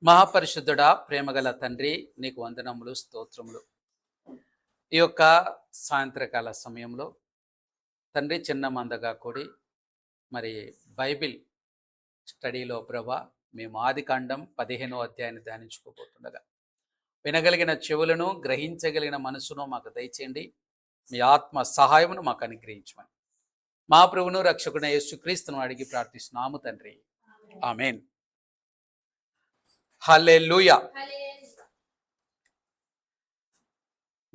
మహాపరిశుద్ధుడా, ప్రేమగల తండ్రి, నీకు వందనములు, స్తోత్రములు. ఈ యొక్క సాయంత్రకాల సమయంలో తండ్రి చిన్న మందగా కూడి మరి బైబిల్ స్టడీలో ప్రభా మేము ఆదికాండం 15వ అధ్యాయాన్ని ధ్యానించుకోబోతుండగా వినగలిగిన చెవులను, గ్రహించగలిగిన మనసును మాకు దయచేయండి. మీ ఆత్మ సహాయమును మాకు అనుగ్రహించమని మా ప్రభువును రక్షకుడైన యేసుక్రీస్తును అడిగి ప్రార్థిస్తున్నాము తండ్రి, ఆమేన్. హల్లెలూయా.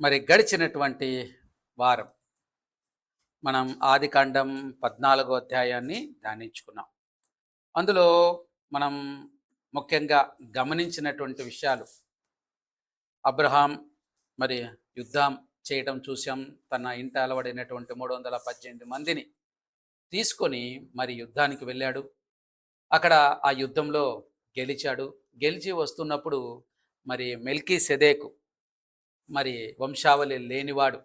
మరి గడిచినటువంటి వారం మనం ఆదికాండం 14వ అధ్యాయాన్ని ధ్యానించుకున్నాం. అందులో మనం ముఖ్యంగా గమనించినటువంటి విషయాలు, అబ్రహాం మరి యుద్ధం చేయడం చూసాం. తన ఇంట అలవడినటువంటి 318 మందిని తీసుకొని మరి యుద్ధానికి వెళ్ళాడు. అక్కడ ఆ యుద్ధంలో గెలిచాడు. గెలిచి వస్తున్నప్పుడు మరి మెల్కీసెదెకు మరి వంశావళి లేనివాడు,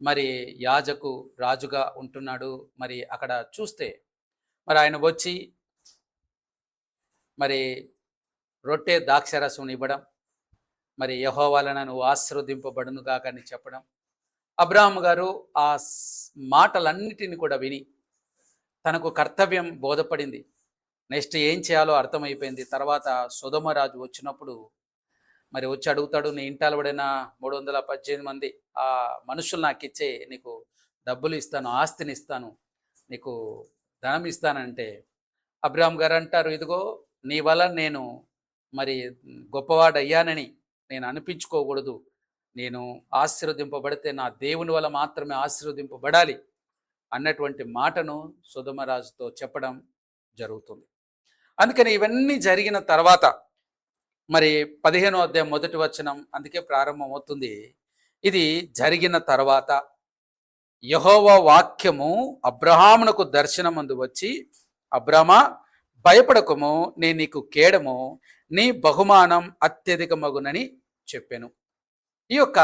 మరి యాజకు రాజుగా ఉంటున్నాడు. మరి అక్కడ చూస్తే మరి ఆయన వచ్చి మరి రొట్టె ద్రాక్షరసం ఇవ్వడం, మరి యెహోవా వలన నువ్వు ఆశీర్వదింపబడును గాక అని చెప్పడం. అబ్రాహాము గారు ఆ మాటలన్నిటిని కూడా విని తనకు కర్తవ్యం బోధపడింది. నెక్స్ట్ ఏం చేయాలో అర్థమైపోయింది. తర్వాత సొదొమ రాజు వచ్చినప్పుడు మరి వచ్చి అడుగుతాడు, నీ ఇంటాలబడిన 318 మంది ఆ మనుషులు నాకు ఇచ్చే, నీకు డబ్బులు ఇస్తాను, ఆస్తిని ఇస్తాను, నీకు ధనం ఇస్తానంటే అబ్రాహాం గారు అంటారు, ఇదిగో నీ వల్ల నేను మరి గొప్పవాడయ్యానని నేను అనిపించుకోకూడదు. నేను ఆశీర్వదింపబడితే నా దేవుని వల్ల మాత్రమే ఆశీర్వదింపబడాలి అన్నటువంటి మాటను సొదొమరాజుతో చెప్పడం జరుగుతుంది. అందుకని ఇవన్నీ జరిగిన తర్వాత మరి 15వ అధ్యాయం 1వ వచనం అందుకే ప్రారంభమవుతుంది. ఇది జరిగిన తర్వాత యెహోవా వాక్యము అబ్రహామునకు దర్శనమందు వచ్చి, అబ్రామా భయపడకము, నేను నీకు కేడము, నీ బహుమానం అత్యధికమగునని చెప్పాను. ఈ యొక్క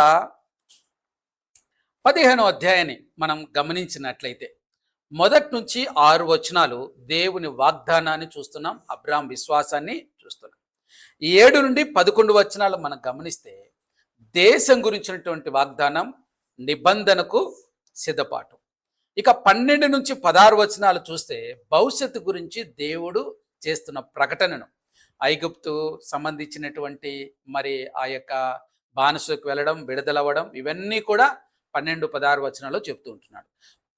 15వ అధ్యాయాన్ని మనం గమనించినట్లయితే మొదటి నుంచి 6 వచనాలు దేవుని వాగ్దానాన్ని చూస్తున్నాం, అబ్రాహాం విశ్వాసాన్ని చూస్తున్నాం. 7 నుండి 11 వచనాలు మనం గమనిస్తే దేశం గురించినటువంటి వాగ్దానం, నిబంధనకు సిద్ధపాటు. ఇక 12 నుంచి 16 వచనాలు చూస్తే భవిష్యత్తు గురించి దేవుడు చేస్తున్న ప్రకటనను, ఐగుప్తు సంబంధించినటువంటి మరి ఆ యొక్క బానిసకు వెళ్ళడం, విడుదలవ్వడం, ఇవన్నీ కూడా 12, 16 వచనాల్లో చెప్తూ ఉంటున్నాడు.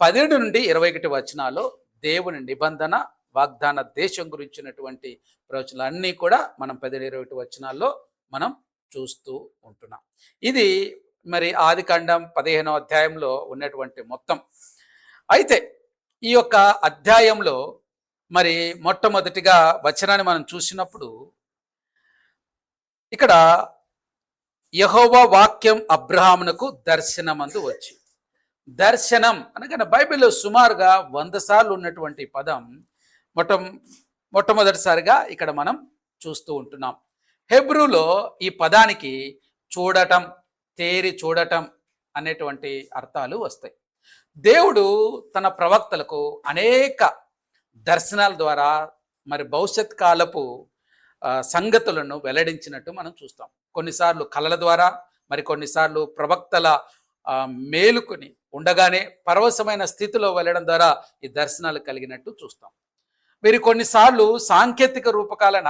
17 నుండి 21 వచనాల్లో దేవుని నిబంధన, వాగ్దాన దేశం గురించినటువంటి ప్రవచనాలు అన్నీ కూడా మనం 17, 21 వచనాల్లో మనం చూస్తూ ఉంటున్నాం. ఇది మరి ఆదికాండం 15వ అధ్యాయంలో ఉన్నటువంటి మొత్తం. అయితే ఈ యొక్క అధ్యాయంలో మరి మొట్టమొదటిగా వచనాన్ని మనం చూసినప్పుడు ఇక్కడ యెహోవా వాక్యం అబ్రహామునకు దర్శనమందు వచ్చి, దర్శనం అనగా బైబిల్లో సుమారుగా 100 సార్లు ఉన్నటువంటి పదం మొట్టమొదటిసారిగా ఇక్కడ మనం చూస్తూ ఉంటున్నాం. హెబ్రూలో ఈ పదానికి చూడటం, తేరి చూడటం అనేటువంటి అర్థాలు వస్తాయి. దేవుడు తన ప్రవక్తలకు అనేక దర్శనాల ద్వారా మరి భవిష్యత్ కాలపు సంగతులను వెల్లడించినట్టు మనం చూస్తాం. కొన్నిసార్లు కళల ద్వారా, మరి కొన్నిసార్లు ప్రవక్తల మేలుకొని ఉండగానే పరవశమైన స్థితిలో వెళ్ళడం ద్వారా ఈ దర్శనాలు కలిగినట్టు చూస్తాం. వీరు కొన్నిసార్లు సాంకేతిక రూపకాలన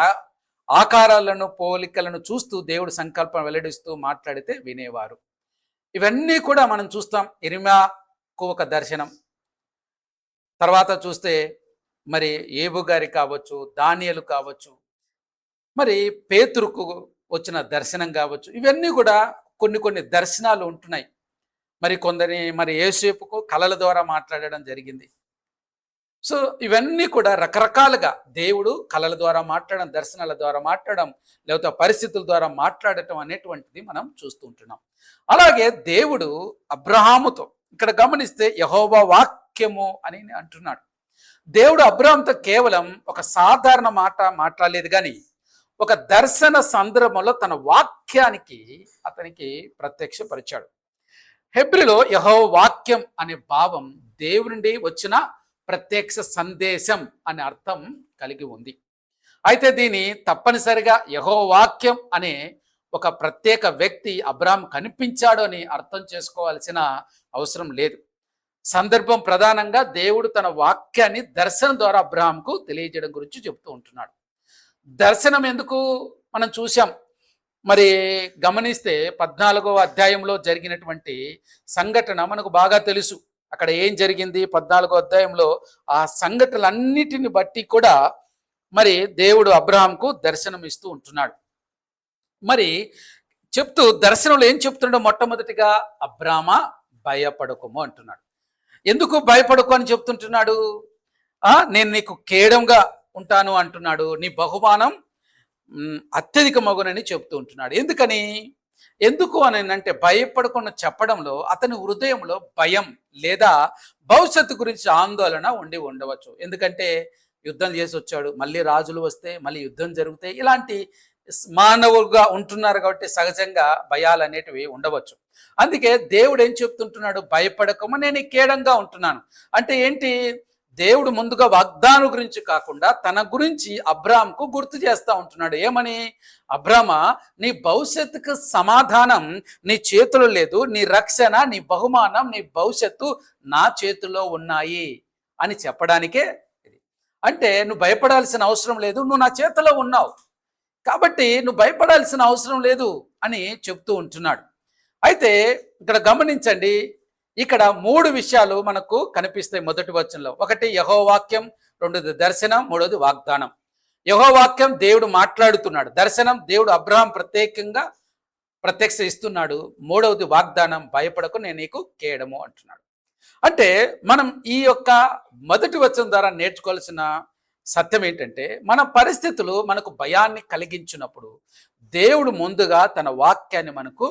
ఆకారాలను, పోలికలను చూస్తూ దేవుడు సంకల్పం వెల్లడిస్తూ మాట్లాడితే వినేవారు. ఇవన్నీ కూడా మనం చూస్తాం. ఇర్మియాకు ఒక దర్శనం, తర్వాత చూస్తే మరి ఏబు గారి కావచ్చు, దానియేలు కావచ్చు, మరి పేతురుకు వచ్చిన దర్శనం కావచ్చు, ఇవన్నీ కూడా కొన్ని దర్శనాలు ఉంటున్నాయి. మరి మరి యేసేపుకు కళల ద్వారా మాట్లాడడం జరిగింది. సో ఇవన్నీ కూడా రకరకాలుగా దేవుడు కళల ద్వారా మాట్లాడడం, దర్శనాల ద్వారా మాట్లాడడం, లేకపోతే పరిస్థితుల ద్వారా మాట్లాడటం అనేటువంటిది మనం చూస్తూ ఉంటున్నాం. అలాగే దేవుడు అబ్రహాముతో ఇక్కడ గమనిస్తే యెహోవా వాక్యము అని అంటున్నాడు. దేవుడు అబ్రహాంతో కేవలం ఒక సాధారణ మాట మాట్లాడలేదు, కానీ ఒక దర్శన సందర్భంలో తన వాక్యానికి అతనికి ప్రత్యక్షపరిచాడు. హెబ్రీలో యెహోవా వాక్యం అనే భావం దేవుడి నుండి వచ్చిన ప్రత్యక్ష సందేశం అనే అర్థం కలిగి ఉంది. అయితే దీని తప్పనిసరిగా యెహోవా వాక్యం అనే ఒక ప్రత్యేక వ్యక్తి అబ్రాహాం కనిపించాడు అని అర్థం చేసుకోవాల్సిన అవసరం లేదు. సందర్భం ప్రధానంగా దేవుడు తన వాక్యాన్ని దర్శనం ద్వారా అబ్రాహాంకు తెలియజేయడం గురించి చెప్తూ ఉంటున్నాడు. దర్శనం ఎందుకు మనం చూసాం. మరి గమనిస్తే 14వ అధ్యాయంలో జరిగినటువంటి సంఘటన మనకు బాగా తెలుసు. అక్కడ ఏం జరిగింది 14వ అధ్యాయంలో ఆ సంఘటనలన్నిటిని బట్టి కూడా మరి దేవుడు అబ్రాహాంకు దర్శనం ఇస్తూ ఉంటున్నాడు. మరి చెప్తూ దర్శనంలో ఏం చెప్తున్నాడో మొట్టమొదటిగా అబ్రామా భయపడకుము అంటున్నాడు. ఎందుకు భయపడకు అని చెప్తుంటున్నాడు? నేను నీకు కేడంగా ఉంటాను అంటున్నాడు. నీ బహుమానం అత్యధిక మగునని చెప్తూ ఉంటున్నాడు. ఎందుకు అని అంటే భయపడకుండా చెప్పడంలో అతని హృదయంలో భయం లేదా భవిష్యత్తు గురించి ఆందోళన ఉండవచ్చు. ఎందుకంటే యుద్ధం చేసి వచ్చాడు, మళ్ళీ రాజులు వస్తే మళ్ళీ యుద్ధం జరిగితే ఇలాంటి మానవులుగా ఉంటున్నారు కాబట్టి సహజంగా భయాలు అనేటివి ఉండవచ్చు. అందుకే దేవుడు ఏం చెప్తుంటున్నాడు? భయపడకము, నేను కేడంగా ఉంటున్నాను అంటే ఏంటి? దేవుడు ముందుగా వాగ్దానం గురించి కాకుండా తన గురించి అబ్రాహాంకు గుర్తు చేస్తూ ఉంటున్నాడు. ఏమని? అబ్రామా, నీ భవిష్యత్తుకు సమాధానం నీ చేతిలో లేదు, నీ రక్షణ, నీ బహుమానం, నీ భవిష్యత్తు నా చేతిలో ఉన్నాయి అని చెప్పడానికే ఇది. అంటే నువ్వు భయపడాల్సిన అవసరం లేదు, నువ్వు నా చేతిలో ఉన్నావు కాబట్టి నువ్వు భయపడాల్సిన అవసరం లేదు అని చెప్తూ ఉంటున్నాడు. అయితే ఇక్కడ గమనించండి, ఇక్కడ 3 విషయాలు మనకు కనిపిస్తాయి మొదటి వచనంలో. ఒకటి యెహోవా వాక్యం, రెండోది దర్శనం, మూడోది వాగ్దానం. యెహోవా వాక్యం దేవుడు మాట్లాడుతున్నాడు, దర్శనం దేవుడు అబ్రహాం ప్రత్యక్ష ఇస్తున్నాడు, మూడవది వాగ్దానం భయపడకు నేను నీకు కేడము అంటున్నాడు. అంటే మనం ఈ యొక్క మొదటి వచనం ద్వారా నేర్చుకోవాల్సిన సత్యం ఏంటంటే, మన పరిస్థితులు మనకు భయాన్ని కలిగించినప్పుడు దేవుడు ముందుగా తన వాక్యాన్ని మనకు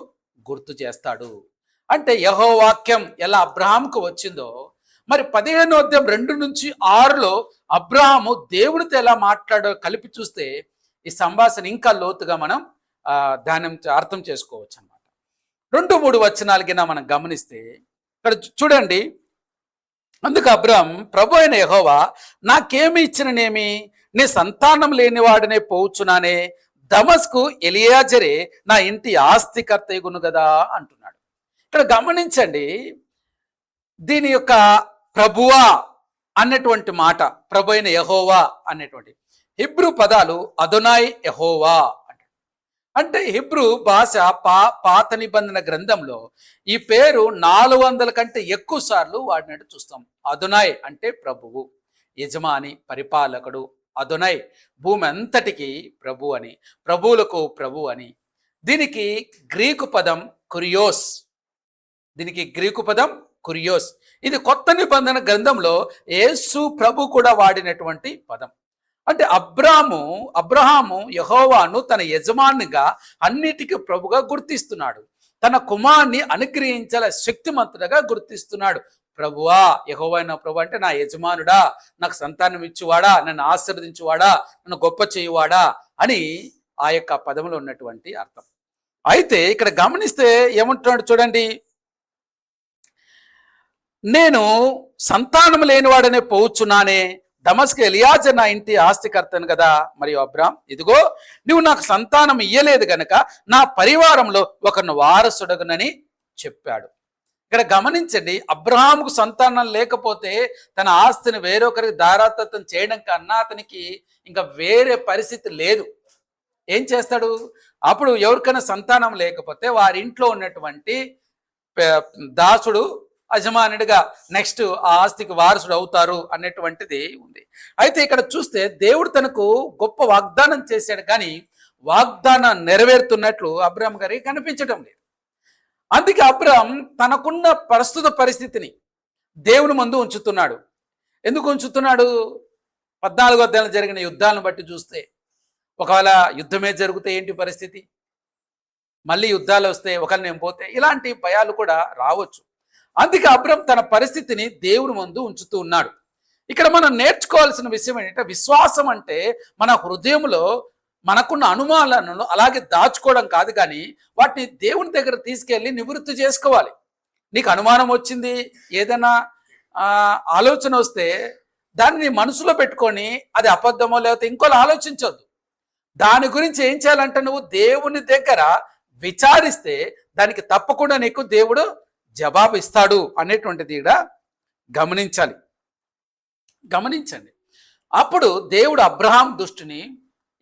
గుర్తు చేస్తాడు. అంటే యెహోవా వాక్యం ఎలా అబ్రహాంకు వచ్చిందో, మరి 15వ అధ్యాయం 2-6లో అబ్రహాము దేవుడితో ఎలా మాట్లాడో కలిపి చూస్తే ఈ సంభాషణ ఇంకా లోతుగా మనం అర్థం చేసుకోవచ్చు అన్నమాట. 2-3 వచనాలకి మనం గమనిస్తే ఇక్కడ చూడండి. అందుకు అబ్రాహాం, ప్రభు అయిన యెహోవా నాకేమి ఇచ్చిననేమి, నీ సంతానం లేనివాడనే పోవుచున్నానే, దమస్కు ఎలియాజరే నా ఇంటి ఆస్తికర్తయ్యగును కదా అంటున్నాడు. ఇక్కడ గమనించండి, దీని యొక్క ప్రభువా అన్నటువంటి మాట, ప్రభు అయిన యెహోవా అనేటువంటి హిబ్రూ పదాలు అదోనాయ్ యెహోవా అంటే హిబ్రూ భాష పాత నిబంధన గ్రంథంలో ఈ పేరు 400 కంటే ఎక్కువ సార్లు వాడినట్టు చూస్తాం. అదోనాయ్ అంటే ప్రభువు, యజమాని, పరిపాలకుడు. అదోనాయ్ భూమి అంతటికి ప్రభు అని, ప్రభువులకు ప్రభు అని. దీనికి గ్రీకు పదం కురియోస్. ఇది కొత్త నిబంధన గ్రంథంలో యేసు ప్రభు కూడా వాడినటువంటి పదం. అంటే అబ్రహాము యెహోవాను తన యజమానిగా అన్నిటికీ ప్రభుగా గుర్తిస్తున్నాడు. తన కుమారుని అనుగ్రహించాల శక్తిమంతుడుగా గుర్తిస్తున్నాడు. ప్రభువా, యెహోవా ప్రభు అంటే నా యజమానుడా, నాకు సంతానం ఇచ్చువాడా, నన్ను ఆశీర్వదించువాడా, నన్ను గొప్ప చేయువాడా అని ఆ యొక్క పదములో ఉన్నటువంటి అర్థం. అయితే ఇక్కడ గమనిస్తే ఏమంటున్నాడు చూడండి, నేను సంతానం లేనివాడనే పోవచ్చున్నానే, దమస్కు ఎలియాజర్ నా ఇంటి ఆస్తికర్తను కదా. మరియు అబ్రాహాం, ఇదిగో నువ్వు నాకు సంతానం ఇయ్యలేదు గనక నా పరివారంలో ఒకరిని వారసుడగునని చెప్పాడు. ఇక్కడ గమనించండి, అబ్రహాముకు సంతానం లేకపోతే తన ఆస్తిని వేరొకరికి దారాదత్తం చేయడం కన్నా అతనికి ఇంకా వేరే పరిస్థితి లేదు. ఏం చేస్తాడు? అప్పుడు ఎవరికైనా సంతానం లేకపోతే వారి ఇంట్లో ఉన్నటువంటి దాసుడు యజమానుడిగా నెక్స్ట్ ఆ ఆస్తికి వారసుడు అవుతారు అనేటువంటిది ఉంది. అయితే ఇక్కడ చూస్తే దేవుడు తనకు గొప్ప వాగ్దానం చేశాడు, కానీ వాగ్దానం నెరవేరుతున్నట్లు అబ్రహాం గారికి కనిపించడం లేదు. అందుకే అబ్రహాం తనకున్న ప్రస్తుత పరిస్థితిని దేవుని ముందు ఉంచుతున్నాడు. ఎందుకు ఉంచుతున్నాడు? 14వ అధ్యాయంలో జరిగిన యుద్ధాలను బట్టి చూస్తే, ఒకవేళ యుద్ధమే జరిగితే ఏంటి పరిస్థితి, మళ్ళీ యుద్ధాలు వస్తే ఒకవేళ నేను పోతే, ఇలాంటి భయాలు కూడా రావచ్చు. అందుకే అబ్రహాం తన పరిస్థితిని దేవుని ముందు ఉంచుతూ ఉన్నాడు. ఇక్కడ మనం నేర్చుకోవాల్సిన విషయం ఏంటంటే, విశ్వాసం అంటే మన హృదయంలో మనకున్న అనుమానాలను అలాగే దాచుకోవడం కాదు, కానీ వాటిని దేవుని దగ్గర తీసుకెళ్ళి నివృత్తి చేసుకోవాలి. నీకు అనుమానం వచ్చింది, ఏదైనా ఆలోచన వస్తే దాన్ని నీ మనసులో పెట్టుకొని అది అబద్ధమో లేకపోతే ఇంకోలా ఆలోచించొద్దు. దాని గురించి ఏం చేయాలంటే నువ్వు దేవుని దగ్గర విచారిస్తే దానికి తప్పకుండా నీకు దేవుడు జవాబు ఇస్తాడు అనేటువంటిది ఇక్కడ గమనించాలి. గమనించండి. అప్పుడు దేవుడు అబ్రహాం దృష్టిని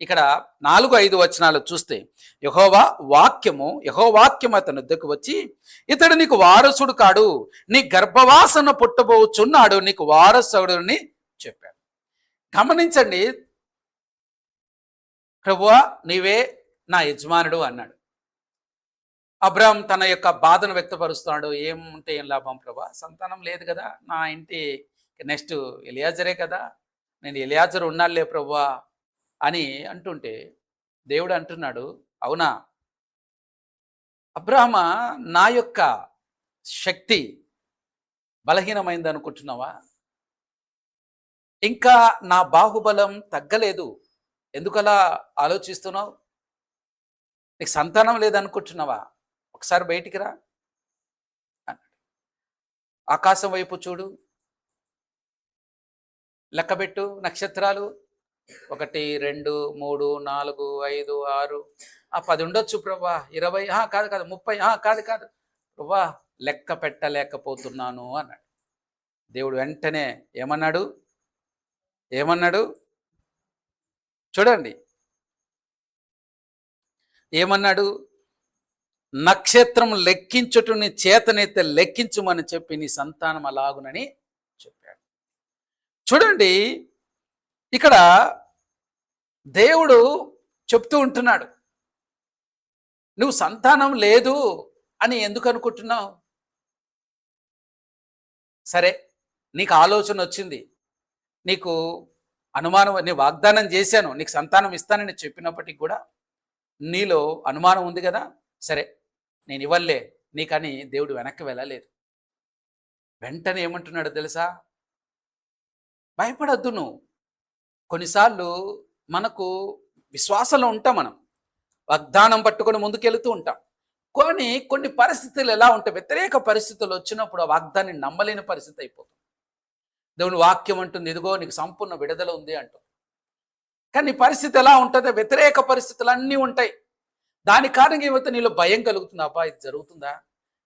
ఇక్కడ 4-5 వచనాలు చూస్తే యెహోవా వాక్యం అతని వద్దకు వచ్చి, ఇతడు నీకు వారసుడు కాడు, నీ గర్భవాసన పుట్టబోచున్నాడు, నీకు వారసుడుని చెప్పాడు. గమనించండి, ప్రభువా నీవే నా యజమానుడు అన్నాడు. అబ్రహాం తన యొక్క బాధను వ్యక్తపరుస్తున్నాడు. ఏముంటే ఏం లాభం ప్రభా, సంతానం లేదు కదా, నా ఇంటి నెక్స్ట్ ఎలియాజరే కదా, నేను ఎలియాజరు ఉన్నాడులే ప్రభువా అని అంటుంటే దేవుడు అంటున్నాడు, అవునా అబ్రహమ, నా యొక్క శక్తి బలహీనమైంది అనుకుంటున్నావా? ఇంకా నా బాహుబలం తగ్గలేదు, ఎందుకలా ఆలోచిస్తున్నావు? నీకు సంతానం లేదనుకుంటున్నావా? ఒకసారి బయటికి రా అన్నాడు. ఆకాశం వైపు చూడు, లెక్కబెట్టు నక్షత్రాలు, 1 2 3 4 5 6 10 ఉండొచ్చు ప్రభా, 20 కాదు 30 కాదు ప్రభా, లెక్క పెట్టలేకపోతున్నాను అన్నాడు. దేవుడు వెంటనే ఏమన్నాడు చూడండి, ఏమన్నాడు? నక్షత్రం లెక్కించుటని చేతనైతే లెక్కించుమని చెప్పి నీ సంతానం అలాగునని చెప్పాడు. చూడండి, ఇక్కడ దేవుడు చెప్తూ ఉంటున్నాడు, నువ్వు సంతానం లేదు అని ఎందుకు అనుకుంటున్నావు? సరే, నీకు ఆలోచన వచ్చింది, నీకు అనుమానం, నీ వాగ్దానం చేశాను, నీకు సంతానం ఇస్తానని చెప్పినప్పటికీ కూడా నీలో అనుమానం ఉంది కదా, సరే నేను ఇవ్వలే నీకని దేవుడు వెనక్కి వెళ్ళలేదు. వెంటనే ఏమంటున్నాడు తెలుసా? భయపడద్దు నువ్వు. కొన్నిసార్లు మనకు విశ్వాసంలో ఉంటాం, మనం వాగ్దానం పట్టుకొని ముందుకెళ్తూ ఉంటాం. కొన్ని పరిస్థితులు ఎలా ఉంటాయి, వ్యతిరేక పరిస్థితులు వచ్చినప్పుడు ఆ వాగ్దాన్ని నమ్మలేని పరిస్థితి అయిపోతుంది. దేవుని వాక్యం అంటుంది, ఇదిగో నీకు సంపూర్ణ విడుదల ఉంది అంటుంది. కానీ నీ పరిస్థితి ఎలా ఉంటుందో, వ్యతిరేక పరిస్థితులు అన్నీ ఉంటాయి. దాని కారణంగా ఏమైతే నీలో భయం కలుగుతుంది, అబ్బా ఇది జరుగుతుందా,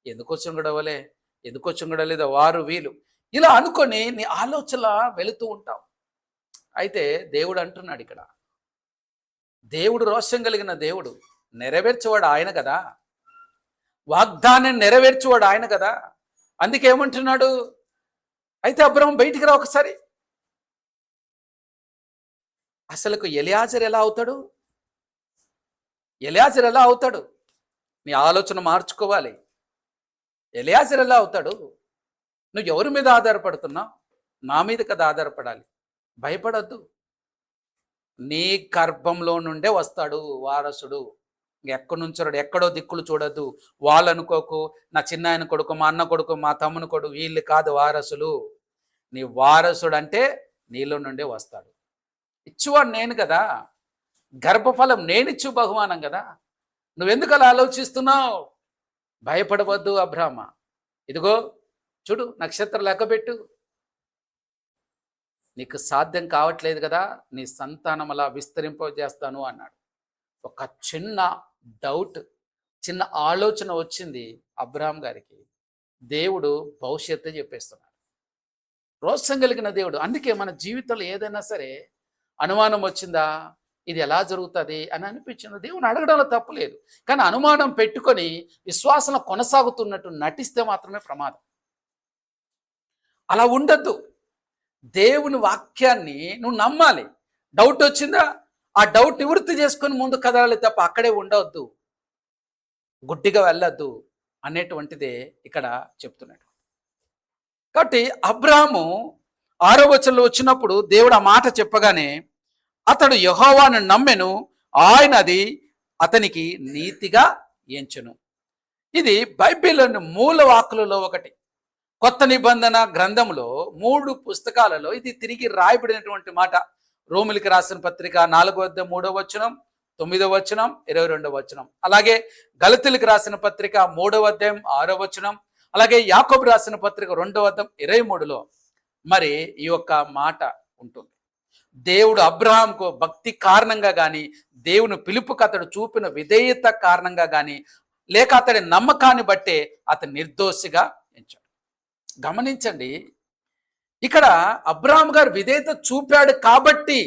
ఎందుకు వచ్చిన గొడవలేదో వారు వీళ్ళు ఇలా అనుకొని నీ ఆలోచన వెళుతూ ఉంటావు. అయితే దేవుడు అంటున్నాడు ఇక్కడ, దేవుడు రోషం కలిగిన దేవుడు, నెరవేర్చేవాడు ఆయన కదా, వాగ్దానం నెరవేర్చేవాడు ఆయన కదా. అందుకేమంటున్నాడు, అయితే అబ్రహం బయటికి రా ఒకసారి. అసలుకు ఎలియాజరు ఎలా అవుతాడు? నీ ఆలోచన మార్చుకోవాలి. ఎలియాజరు ఎలా అవుతాడు? నువ్వు ఎవరి మీద ఆధారపడుతున్నావు? నా మీద కదా ఆధారపడాలి. భయపడద్దు, నీ గర్భంలో నుండే వస్తాడు వారసుడు. ఎక్కడి నుంచో ఎక్కడో దిక్కులు చూడద్దు. వాళ్ళు అనుకోకు, నా చిన్న ఆయన కొడుకు, మా అన్న కొడుకు, మా తమ్ముని కొడుకు, వీళ్ళు కాదు వారసులు. నీ వారసుడు అంటే నీలో నుండే వస్తాడు. ఇచ్చువాడు నేను కదా, గర్భఫలం నేనిచ్చు బహుమానం కదా. నువ్వెందుకు అలా ఆలోచిస్తున్నావు? భయపడవద్దు అబ్రహమ, ఇదిగో చూడు నక్షత్రం లెక్కబెట్టు, నీకు సాధ్యం కావట్లేదు కదా, నీ సంతానం అలా విస్తరింపజేస్తాను అన్నాడు. ఒక చిన్న డౌట్, చిన్న ఆలోచన వచ్చింది అబ్రహాం గారికి. దేవుడు భవిష్యత్తు చెప్పేస్తున్నాడు. రోషం కలిగిన దేవుడు. అందుకే మన జీవితంలో ఏదైనా సరే అనుమానం వచ్చిందా, ఇది ఎలా జరుగుతుంది అని అనిపించింది, దేవుని అడగడంలో తప్పు లేదు. కానీ అనుమానం పెట్టుకొని విశ్వాసంలో కొనసాగుతున్నట్టు నటిస్తే మాత్రమే ప్రమాదం. అలా ఉండద్దు. దేవుని వాక్యాన్ని నువ్వు నమ్మాలి. డౌట్ వచ్చిందా, ఆ డౌట్ నివృత్తి చేసుకొని ముందు కదలాలి తప్ప అక్కడే ఉండవద్దు, గుడ్డిగా వెళ్ళొద్దు అనేటువంటిదే ఇక్కడ చెప్తున్నాడు. కాబట్టి అబ్రాహాము 6వ వచనంలో వచ్చినప్పుడు దేవుడు ఆ మాట చెప్పగానే అతడు యెహోవాను నమ్మెను, ఆయన అది అతనికి నీతిగా ఎంచెను. ఇది బైబిల్లోని మూల వాక్కులలో ఒకటి. కొత్త నిబంధన గ్రంథంలో 3 పుస్తకాలలో ఇది తిరిగి రాయబడినటువంటి మాట. రోమిలికి రాసిన పత్రిక 4వ వచనం, 9వ వచనం, 22వ వచనం. అలాగే గలతీలకు రాసిన పత్రిక 3వ అధ్యాయం 6వ వచనం. అలాగే యాకోబు రాసిన పత్రిక 2వ అధ్యాయం 23లో మరి ఈ యొక్క మాట ఉంటుంది. దేవుడు అబ్రహాంకు భక్తి కారణంగా కానీ, దేవుని పిలుపుకు అతడు చూపిన విధేయత కారణంగా కానీ, లేక అతడి నమ్మకాన్ని బట్టే అతను నిర్దోషిగా ఎంచాడు. గమనించండి, ఇక్కడ అబ్రహాం గారు విధేయత చూపాడు కాబట్టి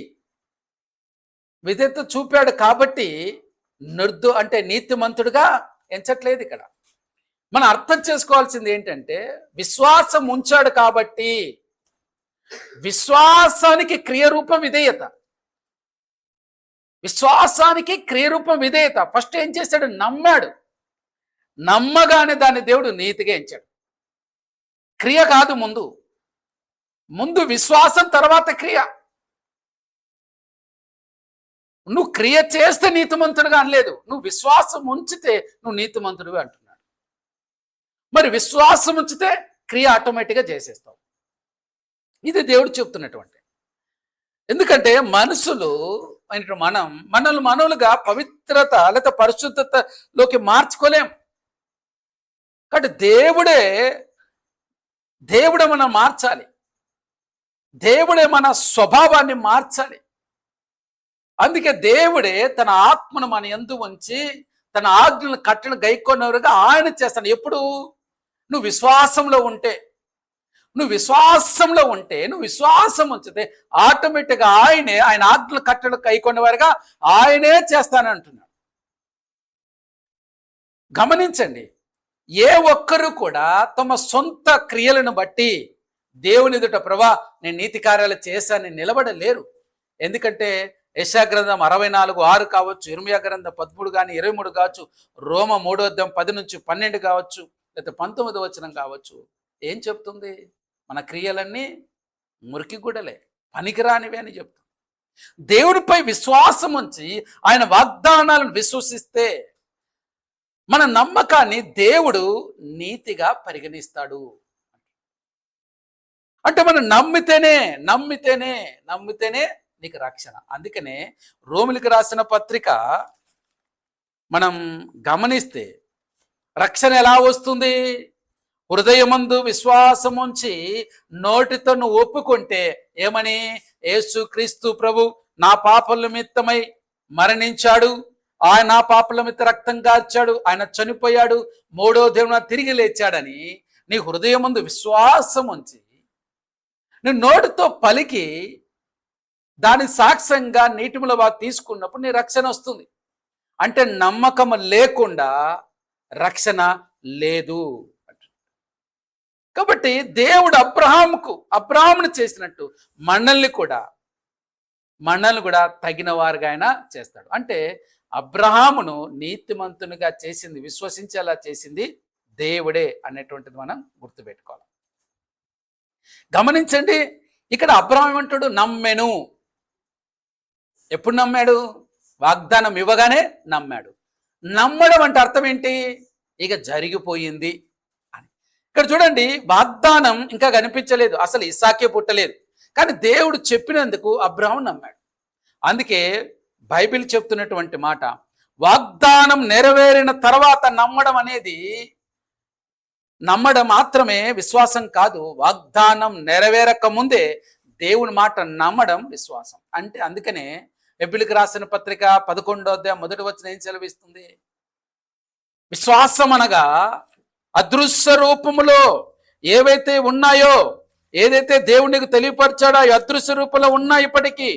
అంటే నీతిమంతుడుగా ఎంచట్లేదు. ఇక్కడ మనం అర్థం చేసుకోవాల్సింది ఏంటంటే, విశ్వాసం ఉంచాడు కాబట్టి, విశ్వాసానికి క్రియరూపం విధేయత. విశ్వాసానికి క్రియరూపం విధేయత. ఫస్ట్ ఏం చేశాడు? నమ్మాడు. నమ్మగానే దాన్ని దేవుడు నీతిగా ఎంచాడు. క్రియ కాదు, ముందు విశ్వాసం, తర్వాత క్రియ. నువ్వు క్రియ చేస్తే నీతిమంతుడుగా అనలేదు, నువ్వు విశ్వాసం ఉంచితే నువ్వు నీతిమంతుడివి అంటున్నాడు. మరి విశ్వాసం ఉంచితే క్రియ ఆటోమేటిక్గా చేసేస్తావు. ఇది దేవుడు చెప్తున్నటువంటి. ఎందుకంటే మనుషులు మనల్ని మనవులుగా పవిత్రత లేదా పరిశుద్ధతలోకి మార్చుకోలేం. కాబట్టి దేవుడే మనం మార్చాలి. దేవుడే మన స్వభావాన్ని మార్చాలి. అందుకే దేవుడే తన ఆత్మను మన యందు ఉంచి తన ఆజ్ఞలను కట్టను గైకొన్నవరుగా ఆయన చేస్తాడు. ఎప్పుడు? నువ్వు విశ్వాసంలో ఉంటే, నువ్వు విశ్వాసం ఉంచితే ఆటోమేటిక్గా ఆయన ఆజ్ఞలు కట్టలు గైకొన్నవారుగా ఆయనే చేస్తానంటున్నాడు. గమనించండి, ఏ ఒక్కరు కూడా తమ సొంత క్రియలను బట్టి దేవుని ఎదుట ప్రభా నేను నీతి కార్యాలు చేశానని నిలబడలేరు. ఎందుకంటే యెషయా గ్రంథం 64:6 కావచ్చు, ఇర్మీయా గ్రంథం 13 కానీ 23 కావచ్చు, రోమ 3:10-12 కావచ్చు, లేదా 19 వచనం కావచ్చు. ఏం చెప్తుంది? మన క్రియలన్నీ మురికి గుడలే, పనికిరానివి అని చెప్తుంది. దేవుడిపై విశ్వాసం ఉంచి ఆయన వాగ్దానాలను విశ్వసిస్తే మన నమ్మకాన్ని దేవుడు నీతిగా పరిగణిస్తాడు. అంటే మనం నమ్మితేనే నీకు రక్షణ. అందుకనే రోమిలికి రాసిన పత్రిక మనం గమనిస్తే రక్షణ ఎలా వస్తుంది? హృదయమందు విశ్వాసం ఉంచి నోటితో నువ్వు ఒప్పుకుంటే ఏమని? యేసు క్రీస్తు ప్రభు నా పాపల నిమిత్తమై మరణించాడు, ఆయన నా పాపల నిమిత్తం రక్తం కార్చాడు, ఆయన చనిపోయాడు, 3వ దినాన తిరిగి లేచాడని నీ హృదయమందు విశ్వాసం ఉంచి నువ్వు నోటితో పలికి దాని సాక్ష్యంగా నీటిముల తీసుకున్నప్పుడు నీ రక్షణ వస్తుంది. అంటే నమ్మకం లేకుండా రక్షణ లేదు. కాబట్టి దేవుడు అబ్రహామును చేసినట్టు మనల్ని కూడా తగిన వారుగా ఆయన చేస్తాడు. అంటే అబ్రహామును నీతిమంతునిగా చేసింది, విశ్వసించేలా చేసింది దేవుడే అనేటువంటిది మనం గుర్తుపెట్టుకోవాలి. గమనించండి, ఇక్కడ అబ్రహాం ఏమంటాడు? నమ్మెను. ఎప్పుడు నమ్మాడు? వాగ్దానం ఇవ్వగానే నమ్మాడు. నమ్మడం అంటే అర్థం ఏంటి? ఇక జరిగిపోయింది అని. ఇక్కడ చూడండి, వాగ్దానం ఇంకా కనిపించలేదు, అసలు ఇస్సాకే పుట్టలేదు, కానీ దేవుడు చెప్పినందుకు అబ్రహాం నమ్మాడు. అందుకే బైబిల్ చెప్తున్నటువంటి మాట, వాగ్దానం నెరవేరిన తర్వాత నమ్మడం మాత్రమే విశ్వాసం కాదు. వాగ్దానం నెరవేరక ముందే దేవుని మాట నమ్మడం విశ్వాసం. అంటే అందుకనే హెబ్రీయులకు రాసిన పత్రిక 11వ అధ్యాయం 1వ వచనం ఏం సెలవిస్తుంది? విశ్వాసం అనగా అదృశ్య రూపములో ఏవైతే ఉన్నాయో, ఏదైతే దేవునికి తెలియపరిచాడో ఆ అదృశ్య రూపంలో ఉన్నాయి ఇప్పటికీ,